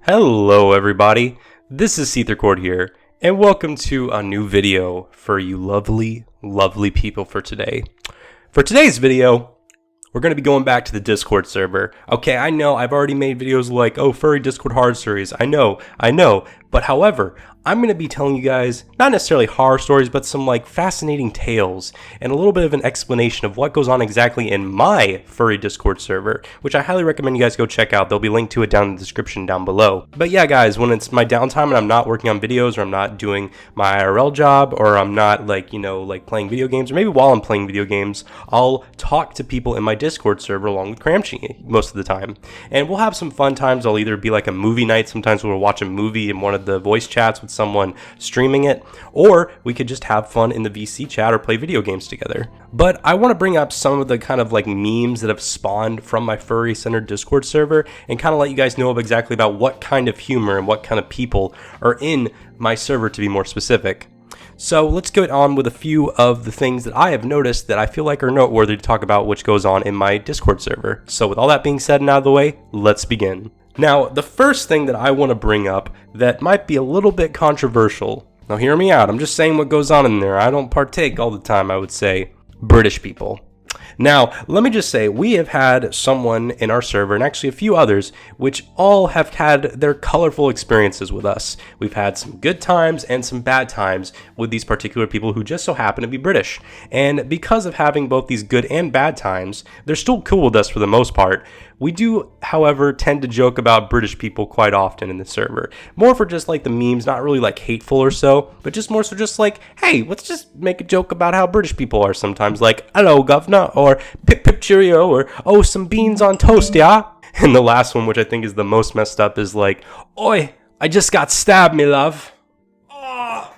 Hello everybody, this is SeetherCord here, and welcome to a new video for you lovely people for today. For today's video, we're going to be going back to the Discord server. Okay, I know I've already made videos like, Furry Discord Horror Series, I know, but however, I'm going to be telling you guys, not necessarily horror stories, but some fascinating tales and a little bit of an explanation of what goes on exactly in my Furry Discord server, which I highly recommend you guys go check out. There'll be a link to it down in the description down below. But yeah, guys, when it's my downtime and I'm not working on videos, or I'm not doing my IRL job, or I'm not playing video games, or maybe while I'm playing video games, I'll talk to people in my Discord server along with Cramchi most of the time. And we'll have some fun times. I'll either be like a movie night, sometimes we'll watch a movie in one of the voice chats with someone streaming it, or we could just have fun in the VC chat or play video games together. But I want to bring up some of the kind of memes that have spawned from my furry centered Discord server and kind of let you guys know exactly about what kind of humor and what kind of people are in my server, to be more specific. So let's get on with a few of the things that I have noticed that I feel like are noteworthy to talk about, which goes on in my Discord server. So with all that being said and out of the way, let's begin. Now, the first thing that I want to bring up that might be a little bit controversial. Now, hear me out. I'm just saying what goes on in there. I don't partake all the time, I would say. British people. Now, let me just say, we have had someone in our server, and actually a few others, which all have had their colorful experiences with us. We've had some good times and some bad times with these particular people who just so happen to be British. And because of having both these good and bad times, they're still cool with us for the most part. We do, however, tend to joke about British people quite often in the server. More for just the memes, not really hateful or so, but just more so just hey, let's just make a joke about how British people are sometimes. Hello, governor, or pip pip cheerio, or some beans on toast, yeah? And the last one, which I think is the most messed up, is oi, I just got stabbed, me love. Oh.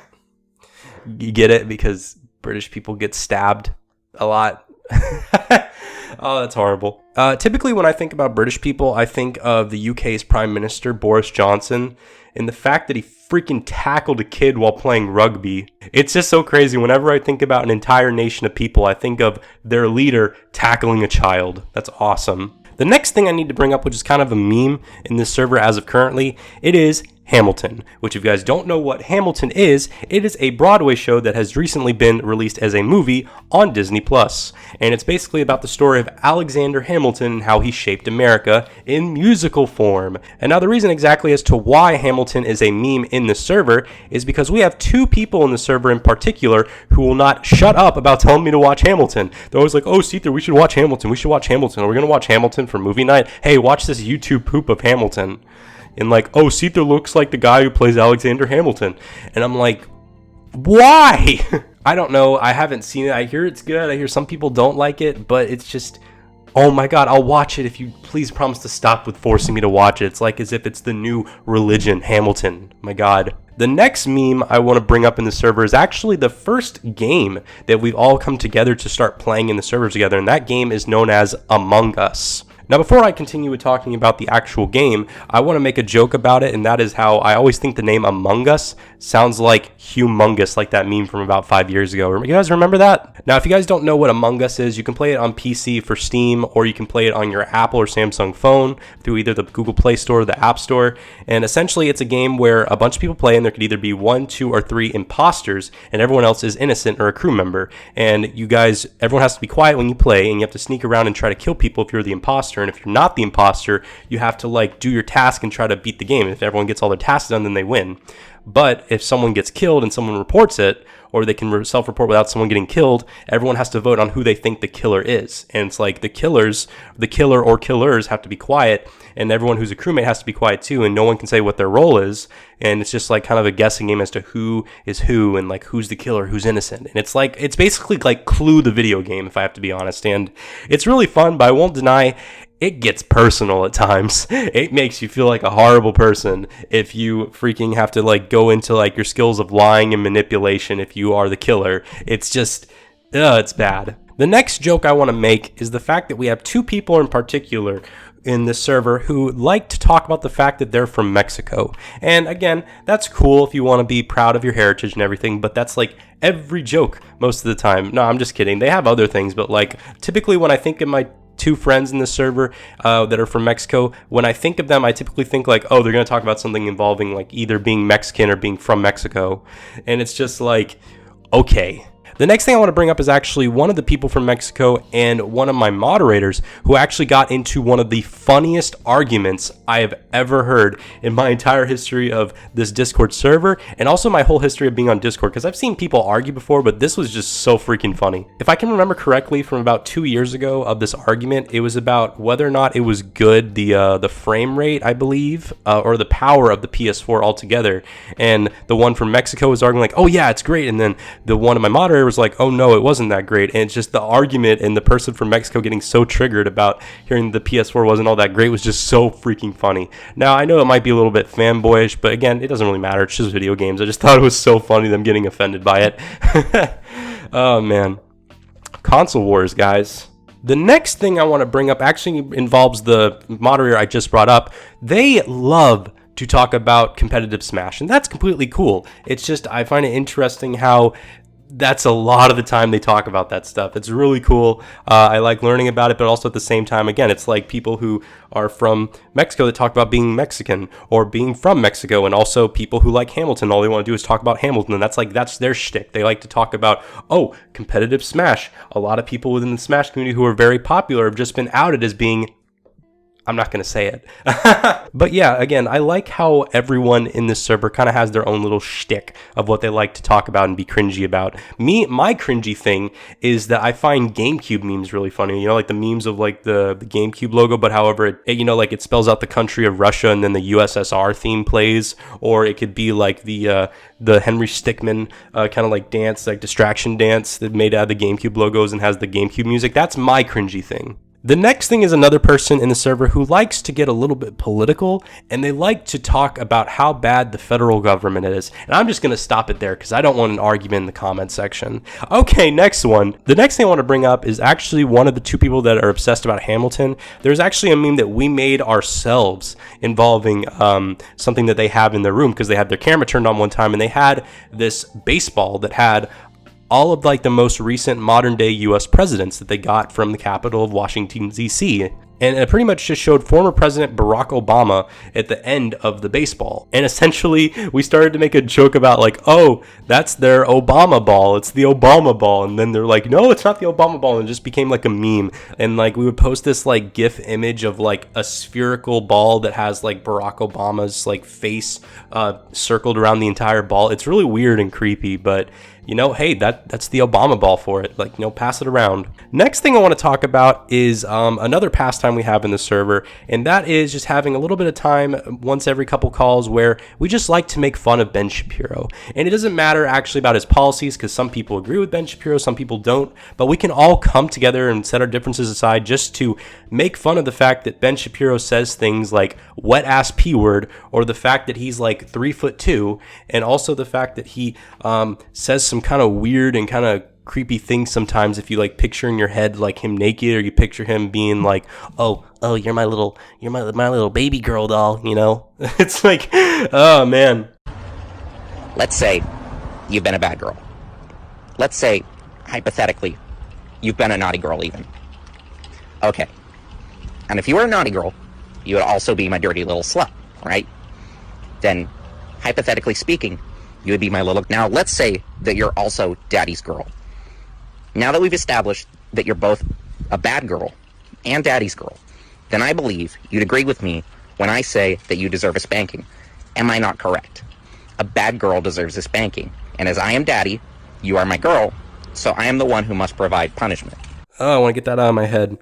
You get it? Because British people get stabbed a lot. Oh, that's horrible. Typically, when I think about British people, I think of the UK's Prime Minister, Boris Johnson, and the fact that he freaking tackled a kid while playing rugby. It's just so crazy. Whenever I think about an entire nation of people, I think of their leader tackling a child. That's awesome. The next thing I need to bring up, which is kind of a meme in this server as of currently, it is Hamilton, which if you guys don't know what Hamilton is, it is a Broadway show that has recently been released as a movie on Disney+. And it's basically about the story of Alexander Hamilton and how he shaped America in musical form. And now the reason exactly as to why Hamilton is a meme in the server is because we have two people in the server in particular who will not shut up about telling me to watch Hamilton. They're always like, Seether, we should watch Hamilton. We should watch Hamilton. Are we going to watch Hamilton for movie night? Hey, watch this YouTube poop of Hamilton. And Seether looks like the guy who plays Alexander Hamilton. And I'm like, why? I don't know. I haven't seen it. I hear it's good. I hear some people don't like it, but it's just, oh my God, I'll watch it if you please promise to stop with forcing me to watch it. It's as if it's the new religion, Hamilton. My God. The next meme I want to bring up in the server is actually the first game that we've all come together to start playing in the server together, and that game is known as Among Us. Now, before I continue with talking about the actual game, I want to make a joke about it, and that is how I always think the name Among Us sounds like humongous, like that meme from about 5 years ago. You guys remember that? Now, if you guys don't know what Among Us is, you can play it on PC for Steam, or you can play it on your Apple or Samsung phone through either the Google Play Store or the App Store. And essentially, it's a game where a bunch of people play, and there could either be 1, 2, or 3 imposters, and everyone else is innocent or a crew member. And everyone has to be quiet when you play, and you have to sneak around and try to kill people if you're the imposter. And if you're not the imposter, you have to do your task and try to beat the game. If everyone gets all their tasks done, then they win. But if someone gets killed and someone reports it, or they can self-report without someone getting killed, everyone has to vote on who they think the killer is. And it's the killer or killers have to be quiet, and everyone who's a crewmate has to be quiet too, and no one can say what their role is. And it's just kind of a guessing game as to who is who, and who's the killer, who's innocent. And it's basically Clue the video game, if I have to be honest. And it's really fun, but I won't deny it gets personal at times. It makes you feel like a horrible person if you freaking have to go into your skills of lying and manipulation if you are the killer. It's just, it's bad. The next joke I want to make is the fact that we have two people in particular in this server who like to talk about the fact that they're from Mexico. And again, that's cool if you want to be proud of your heritage and everything, but that's every joke most of the time. No, I'm just kidding. They have other things, but typically when I think in my two friends in the server that are from Mexico. When I think of them, I typically think like, oh, they're going to talk about something involving like either being Mexican or being from Mexico. And it's just like, okay. The next thing I want to bring up is actually one of the people from Mexico and one of my moderators who actually got into one of the funniest arguments I have ever heard in my entire history of this Discord server, and also my whole history of being on Discord, because I've seen people argue before, but this was just so freaking funny. If I can remember correctly, from about 2 years ago of this argument, it was about whether or not it was good, the frame rate, I believe, or the power of the PS4 altogether. And the one from Mexico was arguing like, oh yeah, it's great, and then the one of my moderators was like, oh no, it wasn't that great. And it's just the argument and the person from Mexico getting so triggered about hearing the PS4 wasn't all that great was just so freaking funny. Now, I know it might be a little bit fanboyish, but again, it doesn't really matter. It's just video games. I just thought it was so funny them getting offended by it. Oh man. Console wars, guys. The next thing I want to bring up actually involves the moderator I just brought up. They love to talk about competitive Smash, and that's completely cool. It's just, I find it interesting how that's a lot of the time they talk about that stuff. It's really cool. I like learning about it, but also at the same time, again, it's like people who are from Mexico that talk about being Mexican or being from Mexico, and also people who like Hamilton. All they want to do is talk about Hamilton, and that's their shtick. They like to talk about, oh, competitive Smash. A lot of people within the Smash community who are very popular have just been outed as being, I'm not going to say it. But yeah, again, I like how everyone in this server kind of has their own little shtick of what they like to talk about and be cringy about. My cringy thing is that I find GameCube memes really funny. You know, like the memes of like the GameCube logo, but however, you know, like it spells out the country of Russia and then the USSR theme plays. Or it could be like the Henry Stickmin kind of like dance, like distraction dance that made out of the GameCube logos and has the GameCube music. That's my cringy thing. The next thing is another person in the server who likes to get a little bit political, and they like to talk about how bad the federal government is. And I'm just going to stop it there because I don't want an argument in the comment section. Okay, next one. The next thing I want to bring up is actually one of the two people that are obsessed about Hamilton. There's actually a meme that we made ourselves involving something that they have in their room, because they had their camera turned on one time and they had this baseball that had all of like the most recent modern day US presidents that they got from the capital of Washington, D.C. And it pretty much just showed former President Barack Obama at the end of the baseball. And essentially, we started to make a joke about like, oh, that's their Obama ball. It's the Obama ball. And then they're like, no, it's not the Obama ball. And it just became like a meme. And like we would post this like GIF image of like a spherical ball that has like Barack Obama's like face circled around the entire ball. It's really weird and creepy, but you know, hey, that's the Obama ball for it. Like, you know, pass it around. Next thing I want to talk about is another pastime we have in the server, and that is just having a little bit of time once every couple calls where we just like to make fun of Ben Shapiro. And it doesn't matter actually about his policies, because some people agree with Ben Shapiro, some people don't, but we can all come together and set our differences aside just to make fun of the fact that Ben Shapiro says things like wet ass P word, or the fact that he's like 3'2", and also the fact that he says some kind of weird and kind of creepy things sometimes if you like picture in your head like him naked, or you picture him being like, oh, you're my little baby girl doll, you know? It's like, oh man. Let's say you've been a bad girl. Let's say, hypothetically, you've been a naughty girl even. Okay. And if you were a naughty girl, you would also be my dirty little slut, right? Then, hypothetically speaking, you would be my little... Now, let's say that you're also daddy's girl. Now that we've established that you're both a bad girl and daddy's girl, then I believe you'd agree with me when I say that you deserve a spanking. Am I not correct? A bad girl deserves a spanking. And as I am daddy, you are my girl, so I am the one who must provide punishment. Oh, I want to get that out of my head.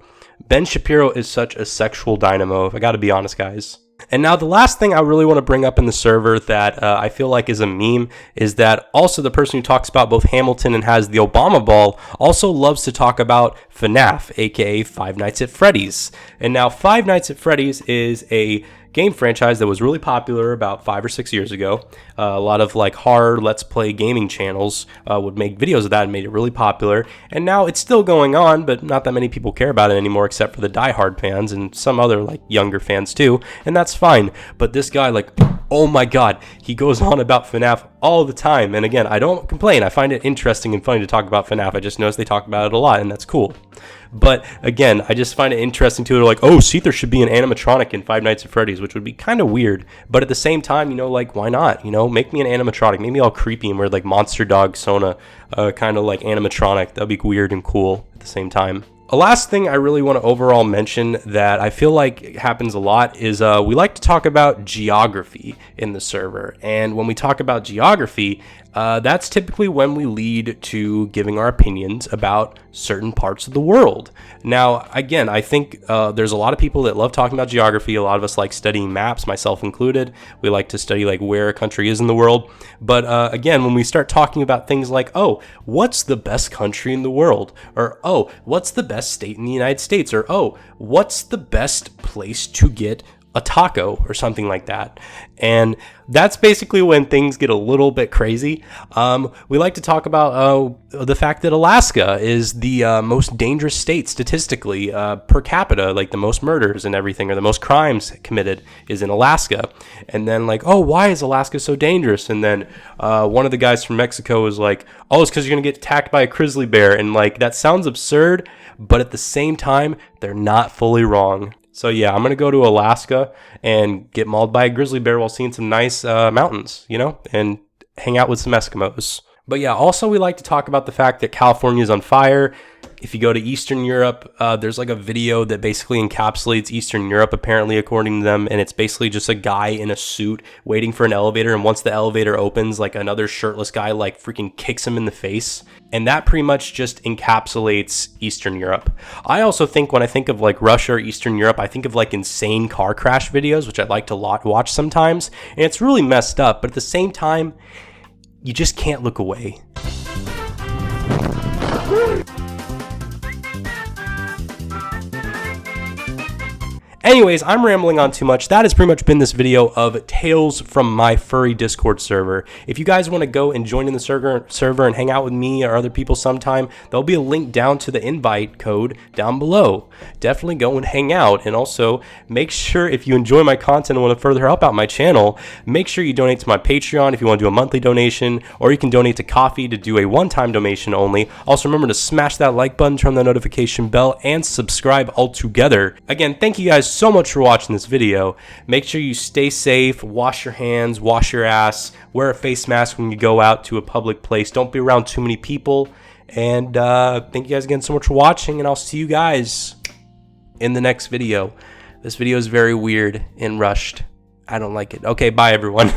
Ben Shapiro is such a sexual dynamo, if I gotta be honest, guys. And now the last thing I really want to bring up in the server that I feel like is a meme is that also the person who talks about both Hamilton and has the Obama ball also loves to talk about FNAF, aka Five Nights at Freddy's. And now Five Nights at Freddy's is a game franchise that was really popular about 5 or 6 years ago. A lot of like horror Let's Play gaming channels would make videos of that and made it really popular. And now it's still going on, but not that many people care about it anymore except for the diehard fans and some other like younger fans too. And that's fine. But this guy like, Oh my god, he goes on about FNAF all the time. And again, I don't complain. I find it interesting and funny to talk about FNAF. I just notice they talk about it a lot, and that's cool. But again, I just find it interesting too. They're like, oh, Seether should be an animatronic in Five Nights at Freddy's, which would be kind of weird. But at the same time, you know, like, why not? You know, make me an animatronic. Make me all creepy and wear like Monster Dog Sona, kind of like animatronic. That'd be weird and cool at the same time. A last thing I really want to overall mention that I feel like happens a lot is we like to talk about geography in the server. And when we talk about geography, that's typically when we lead to giving our opinions about certain parts of the world. Now, again, I think there's a lot of people that love talking about geography. A lot of us like studying maps, myself included. We like to study like where a country is in the world. But again, when we start talking about things like, oh, what's the best country in the world? Or, oh, what's the best state in the United States? Or, oh, what's the best place to get a taco or something like that? And that's basically when things get a little bit crazy. We like to talk about the fact that Alaska is the most dangerous state statistically per capita, like the most murders and everything, or the most crimes committed is in Alaska. And then like, oh, why is Alaska so dangerous? And then one of the guys from Mexico is like, oh, it's because you're gonna get attacked by a grizzly bear. And like, that sounds absurd, but at the same time, they're not fully wrong. So yeah, I'm going to go to Alaska and get mauled by a grizzly bear while seeing some nice mountains, you know, and hang out with some Eskimos. But yeah, also we like to talk about the fact that California is on fire. If you go to Eastern Europe, there's like a video that basically encapsulates Eastern Europe, apparently, according to them. And it's basically just a guy in a suit waiting for an elevator. And once the elevator opens, like another shirtless guy like freaking kicks him in the face. And that pretty much just encapsulates Eastern Europe. I also think when I think of like Russia or Eastern Europe, I think of like insane car crash videos, which I'd like to watch sometimes. And it's really messed up. But at the same time, you just can't look away. Anyways, I'm rambling on too much. That has pretty much been this video of Tales from my Furry Discord server. If you guys want to go and join in the server and hang out with me or other people sometime, there'll be a link down to the invite code down below. Definitely go and hang out. And also, make sure if you enjoy my content and want to further help out my channel, make sure you donate to my Patreon if you want to do a monthly donation, or you can donate to Coffee to do a one-time donation only. Also, remember to smash that like button, turn the notification bell, and subscribe all together. Again, thank you guys so much for watching this video. Make sure you stay safe, wash your hands, wash your ass, wear a face mask when you go out to a public place. Don't be around too many people. And thank you guys again so much for watching, and I'll see you guys in the next video. This video is very weird and rushed. I don't like it. Okay, bye everyone.